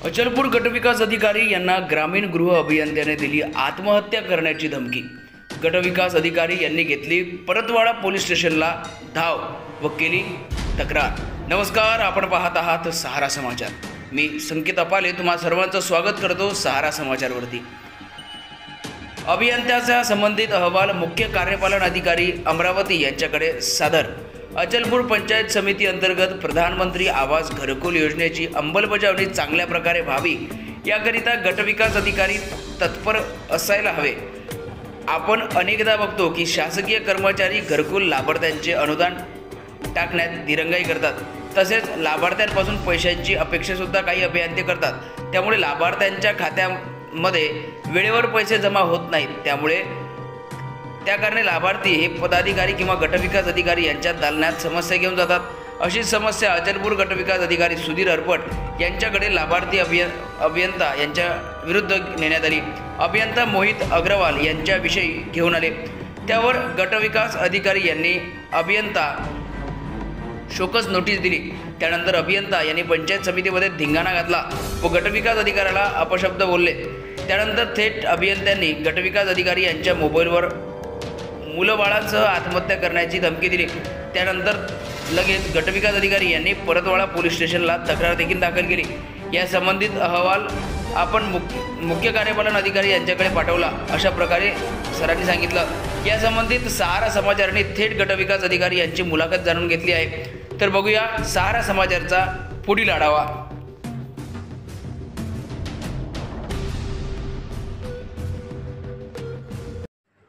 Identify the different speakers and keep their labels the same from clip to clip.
Speaker 1: अचलपूर गटविकास अधिकारी यांना ग्रामीण गृह अभियंत्याने दिली आत्महत्या करण्याची धमकी। गटविकास अधिकारी यांनी घेतली परतवाडा पोलीस स्टेशनला धाव व केली तक्रार। नमस्कार, आपण पाहत आहात सहारा समाचार। मी संकेत अपाले तुम्हा सर्वांचं स्वागत करतो सहारा समाचारवरती। अभियंत्याचा संबंधित अहवाल मुख्य कार्यपालन अधिकारी अमरावती यांच्याकडे सादर। अचलपूर पंचायत समिती अंतर्गत प्रधानमंत्री आवास घरकुल योजनेची अंमलबजावणी चांगल्या प्रकारे व्हावी याकरिता गटविकास अधिकारी तत्पर असायला हवे। आपण अनेकदा बघतो की शासकीय कर्मचारी घरकुल लाभार्थ्यांचे अनुदान टाकण्यात दिरंगाई करतात, तसेच लाभार्थ्यांपासून पैशांची अपेक्षा सुद्धा काही अभियंते करतात। त्यामुळे लाभार्थ्यांच्या खात्यामध्ये वेळेवर पैसे जमा होत नाहीत। त्यामुळे त्या कारणे लाभार्थी हे पदाधिकारी किंवा गटविकास अधिकारी यांच्या दालनात समस्या घेऊन जातात। अशी समस्या अचलपूर गटविकास अधिकारी सुधीर हरपट यांच्याकडे लाभार्थी अभियंता यांच्या विरुद्ध नेण्यात आली। अभियंता मोहित अग्रवाल यांच्याविषयी घेऊन आले, त्यावर गटविकास अधिकारी यांनी अभियंता शोकस नोटीस दिली। त्यानंतर अभियंता यांनी पंचायत समितीमध्ये धिंगाणा घातला व गटविकास अधिकाऱ्याला अपशब्द बोलले। त्यानंतर थेट अभियंत्यांनी गटविकास अधिकारी यांच्या मोबाईलवर मुलबाळांसह आत्महत्या करण्याची धमकी दिली। त्यानंतर लगेच गटविकास अधिकारी यांनी परतवाडा पोलीस स्टेशनला तक्रार देखील दाखल केली। या संबंधित अहवाल आपण मुख्य कार्यपालन अधिकारी यांच्याकडे पाठवला, अशा प्रकारे सरांनी सांगितलं। या संबंधित सहारा समाचारने थेट गटविकास अधिकारी यांची मुलाखत जाणून घेतली आहे। तर बघूया सहारा समाचारचा पुढील आढावा।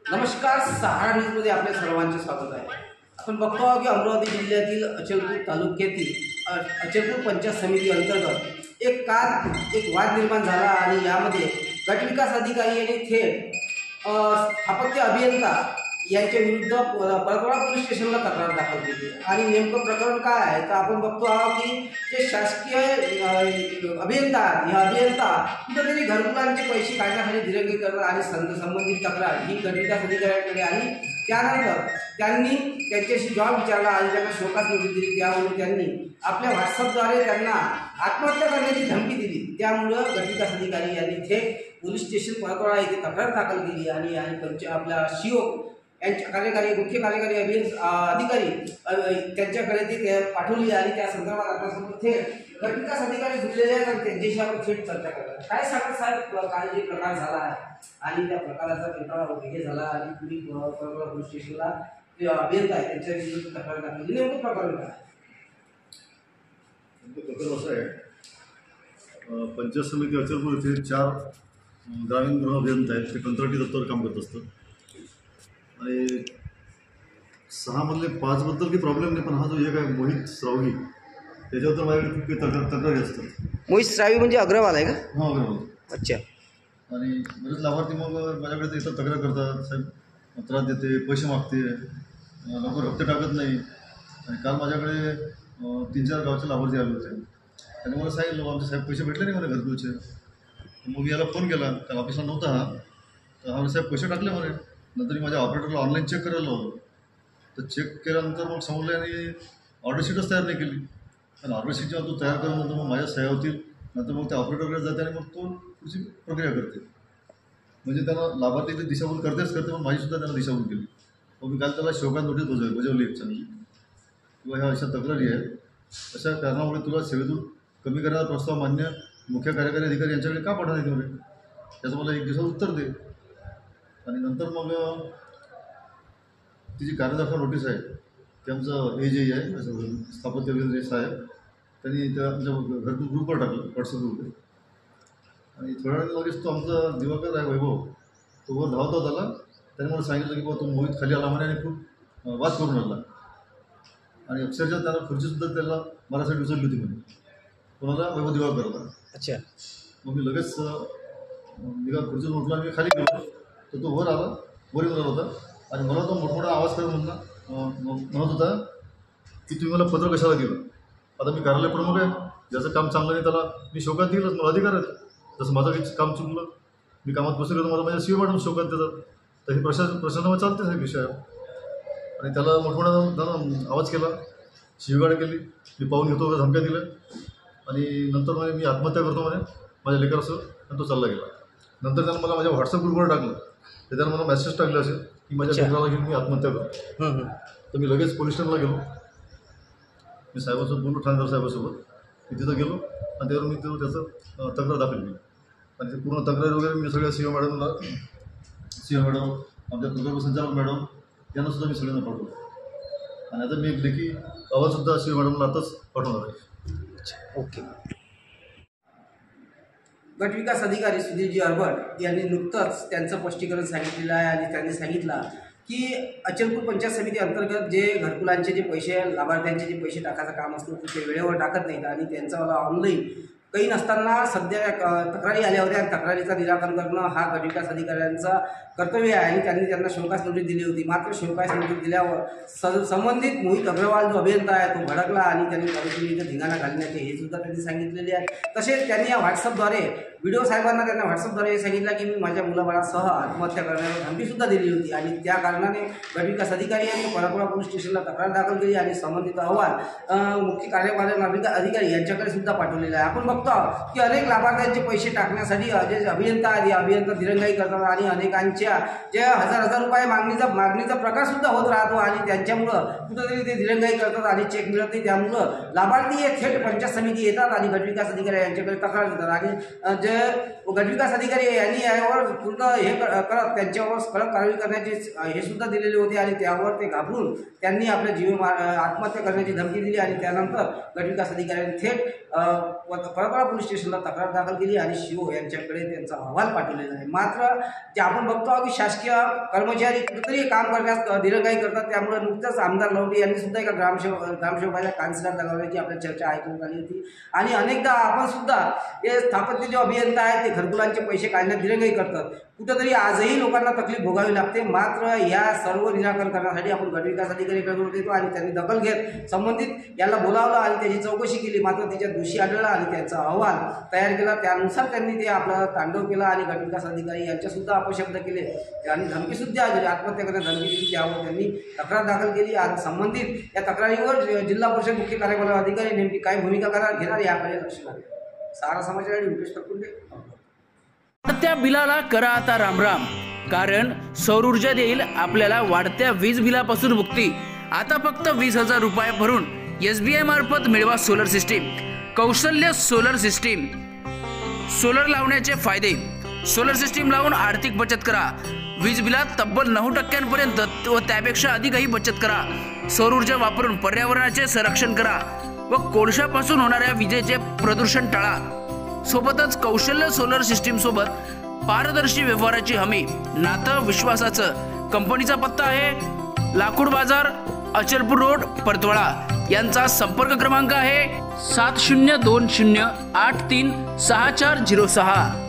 Speaker 2: नमस्कार, सहारा न्यूजमध्ये आपल्या सर्वांचे स्वागत आहे। आपण बघतो आहोत की अमरावती जिल्ह्यातील अचलपूर तालुक्यातील अचलपूर पंचायत समिती अंतर्गत एक वाद निर्माण झाला आणि यामध्ये गटविकास अधिकारी यांनी थेट स्थापत्य अभियंता यांच्या विरुद्ध परतवाडा पोलीस स्टेशनला तक्रार दाखल केली। आणि नेमकं प्रकरण काय आहे तर आपण बघतो आहोत की जे शासकीय अभियंता ह्या अभियंता कुठेतरी घरकुलांचे पैसे काढण्यासाठी दिरंगाई करतात आणि संबंधित तक्रार ही गटविकास अधिकाऱ्यांकडे आली। त्यानंतर त्यांनी त्यांच्याशी जॉब विचारला आणि त्यांना शोकास नोटीस दिली। त्यामुळे त्यांनी आपल्या व्हॉट्सअपद्वारे त्यांना आत्महत्या करण्याची धमकी दिली। त्यामुळं गटविकास अधिकारी यांनी थेट पोलीस स्टेशन परतवाडा येथे तक्रार दाखल केली आणि आपल्या सीओ यांच्या मुख्य कार्यकारी अधिकारी त्यांच्याकडे ती पाठवली आणि त्या संदर्भात आपल्यासमोर थेट गटविकास अधिकारी जुळलेले आहेत आणि त्यांच्याशी आपण थेट चर्चा करणार। काय सांगत साहेब, काय जे प्रकार झाला आहे आणि त्या प्रकाराचा कंटाळा हे झाला आणि तुम्ही परतवाडा पोलीस स्टेशनला जे अभियंता आहे त्यांच्या विरुद्ध तक्रार दाखल केली, नेमकं प्रकरण काय?
Speaker 3: प्रकरण असं आहे, पंचायत समिती अचलपूर येथे 4 ग्रामीण गृह अभियंता आहेत। ते कंत्राटी दप्तरावर काम करत असतात आणि 6 मधले 5 बद्दल काही प्रॉब्लेम नाही, पण हा जो एक आहे मोहित श्रावगी त्याच्याबद्दल माझ्याकडे खूप काही तक्रारी असतात।
Speaker 2: मोहित श्रावी म्हणजे अग्रवाल आहे का?
Speaker 3: हां, अग्रवाल।
Speaker 2: अच्छा।
Speaker 3: आणि बरेच लाभार्थी मग माझ्याकडे ते इथं तक्रार करतात, साहेब त्रास देते, पैसे मागते, लवकर हप्ते टाकत नाही। आणि काल माझ्याकडे 3-4 गावचे लाभार्थी आले होते, त्यांनी मला सांगितलं आमचे साहेब पैसे भेटले नाही मला घरकुलचे। मग मी याला फोन केला, त्या ऑफिसला नव्हता हा, तर हा साहेब पैसे टाकले म्हणे। नंतर मी माझ्या ऑपरेटरला ऑनलाईन चेक करायला लावलं, तर चेक केल्यानंतर मग समोरल्याने ऑर्डरशीटच तयार नाही केली। आणि ऑर्डरशीट जेव्हा तो तयार केल्यानंतर मग माझ्या सह्या होतील, नंतर मग त्या ऑपरेटरकडे जाते आणि मग तो पुढची प्रक्रिया करते। म्हणजे त्यांना लाभार्थी ते दिशाभूल करते, पण माझीसुद्धा त्यांना दिशाभूल केली। मग मी काल त्याला शोकास नोटीस बजावली एक चांगली, किंवा ह्या अशा तक्रारी आहेत, अशा कारणामुळे तुला सेवेतून कमी करण्याचा प्रस्ताव मान्य मुख्य कार्यकारी अधिकारी यांच्याकडे का पाठवणार नाही तुम्ही, त्याचं मला 1 दिवसात उत्तर दे। आणि नंतर मग ती जी कार्यदाखल नोटीस आहे ते आमचं AJ आहे असं स्थापत्य अभियंता साहेब, त्यांनी त्या आमच्या घरकुल ग्रुपवर टाकलं, व्हॉट्सअप ग्रुपवर। आणि थोड्या वेळाने लगेच तो आमचा दिवाकर आहे वैभव, तो वर धावता आला। त्याने मला सांगितलं की बाबा तो मोहित खाली आला म्हणे आणि खूप वाद करून आला आणि अक्षरशः त्याला खुर्चीसुद्धा त्याला मरासाठी उचलली होती म्हणे, कोणाला वैभव दिवाकरला। अच्छा। मग मी लगेच खुर्चीतून उठला आणि मी खाली गेलो, तर तो वर आला, वर येऊन होता आणि मला तो मोठमोठा आवाज करत म्हणत होता की तुम्ही मला पत्र कशाला दिलं? आता मी कार्यालय प्रमुख आहे, ज्याचं काम चांगलं नाही त्याला मी शोकात दिलंच, मला अधिकार आहे। जसं माझं काही काम चुकलं, मी कामात बसलो तर मला माझ्या सीओ मॅडम शोकात देतात, तर हे प्रशासनावर चालतेच हे विषय। आणि त्याला मोठमोठा आवाज केला, शिवीगाळ केली, मी पाहून घेतो, धमक्या दिल्या। आणि नंतर म्हणे मी आत्महत्या करतो म्हणे माझ्या लेकरासह, आणि तो चालला गेला. नंतर त्यानं मला माझ्या व्हॉट्सअप ग्रुपवर टाकलं, तर त्यानं मला मेसेज टाकले असेल की माझ्या लेकराला घेऊन मी आत्महत्या करतो. तर मी लगेच पोलीस स्टेशनला गेलो. मी साहेबासोबत बोललो, ठाणेदार साहेबासोबत. मी तिथं गेलो आणि त्यावर मी त्याचं तक्रार दाखल केली. आणि ते पूर्ण तक्रार वगैरे मी सगळ्या सी ओ मॅडम, आमच्या प्रकल्प संचालक मॅडम यांनासुद्धा मी सगळ्यांना पाठवलं. आणि आता मी एक लेखी अहवालसुद्धा सी ओ मॅडमला आताच पाठवणार आहे.
Speaker 2: ओके. गटविकास अधिकारी सुधीरजी अरबट यांनी नुकतंच त्यांचं स्पष्टीकरण सांगितलेलं आहे आणि त्यांनी सांगितलं की अचलपूर पंचायत समिती अंतर्गत जे घरकुलांचे जे पैसे, लाभार्थ्यांचे जे पैसे टाकायचं काम असतं ते वेळेवर टाकत नाहीत आणि त्यांचं मला ऑनलाईन काही नसताना सध्या तक्रारी आल्या होत्या. तक्रारीचं निराकरण करणं हा गटविकास अधिकाऱ्यांचा कर्तव्य आहे आणि त्यांनी त्यांना शोकास नोटीस दिली होती. मात्र शोकास नोटीस दिल्यावर संबंधित मोहित अग्रवाल जो अभियंता आहे तो भडकला आणि त्यांनी तालुक्यात धिंगाणा घालण्याचे हे सुद्धा त्यांनी सांगितलेले आहे. तसेच त्यांनी या व्हॉट्सअपद्वारे व्हिडिओ साहेबांना त्यांना व्हॉट्सअपद्वारे हे सांगितलं की मी माझ्या मुलाबाळासह आत्महत्या करण्यावर धमकीसुद्धा दिली होती आणि त्या कारणाने गटविकास अधिकारी यांनी परळपुरा पोलीस स्टेशनला तक्रार दाखल केली आणि संबंधित अहवाल मुख्य कार्यपालक अधिकारी यांच्याकडे सुद्धा पाठवलेला आहे. आपण बघतो की अनेक लाभार्थ्यांचे पैसे टाकण्यासाठी जे अभियंता दिरंगाई करतात आणि अनेकांच्या जे हजार रुपये मागणीचा प्रकार सुद्धा होत राहतो आणि त्यांच्यामुळं कुठंतरी ते दिरंगाई करतात आणि चेक मिळत नाही. त्यामुळं लाभार्थी हे थेट पंचायत समिती येतात आणि गटविकास अधिकारी यांच्याकडे तक्रार देतात आणि जे गटविकास अधिकारी यांनी यावर पूर्ण हे करत त्यांच्यावर कडक कारवाई करण्याचे हे सुद्धा दिलेले होते आणि त्यावर ते घाबरून त्यांनी आपल्या आत्महत्या करण्याची धमकी दिली आणि त्यानंतर गटविकास अधिकाऱ्यांनी थेट परळपुरा पोलीस स्टेशनला तक्रार दाखल केली आणि शिव यांच्याकडे त्यांचा अहवाल पाठवलेला आहे. मात्र जे आपण बघतो की शासकीय कर्मचारी कुठेतरी काम करण्यास दिरंगाई करतात. त्यामुळे नुकतंच आमदार लवटे यांनी सुद्धा एका ग्रामसेवकाच्या कानसिलात लगावण्याची आपल्या चर्चा ऐकून आली होती आणि अनेकदा आपण सुद्धा हे स्थापत्य जे अभियंता आहेत ते घरकुलांचे पैसे काढण्यात दिरंगाई करतात. कुठंतरी आजही लोकांना तकलीफ भोगावी लागते. मात्र या सर्व निराकरण करण्यासाठी आपण गटविकास अधिकाऱ्यांकडे देतो आणि त्यांनी दखल घेत संबंधित याला बोलावलं आणि त्याची चौकशी केली. मात्र त्याच्यात दोषी आढळला आणि त्यांचा अहवाल तयार केला. त्यानुसार त्यांनी ते आपलं तांडव केला आणि गटविकास अधिकारी यांच्यासुद्धा अपशब्द केले आणि धमकीसुद्धा आत्महत्या करण्यास धमकी दिली. त्यावर त्यांनी तक्रार दाखल केली आणि संबंधित या तक्रारीवर जिल्हा परिषद मुख्य कार्यपालक अधिकारी नेमकी काय भूमिका घेणार याकडे लक्ष लागेल. सारा समाचार रुपेश टकुंडे.
Speaker 1: वाढत्या बिलाला करा आता रामराम, कारण सौर ऊर्जा देईल आपल्याला वाढत्या वीज बिलापासून मुक्ती. आता फक्त 20,000 रुपये भरून SBI मार्फत मिळवा सोलर सिस्टीम. कौशल्य सोलर सिस्टीम. सोलर लावण्याचे फायदे. सोलर सिस्टीम लावून आर्थिक बचत करा. वीज बिलात तब्बल 9% व त्यापेक्षा अधिकही बचत करा. सौर ऊर्जा वापरून पर्यावरणाचे संरक्षण करा व कोळशापासून होणाऱ्या विजेचे प्रदूषण टाळा. सोबतच कौशल्य सोलर सिस्टीम सोबत पारदर्शी व्यवहाराची हमी, नातं विश्वासाचं. कंपनीचा पत्ता आहे लाकूड बाजार, अचलपूर रोड, परतवाडा. यांचा संपर्क क्रमांक आहे 7020836406.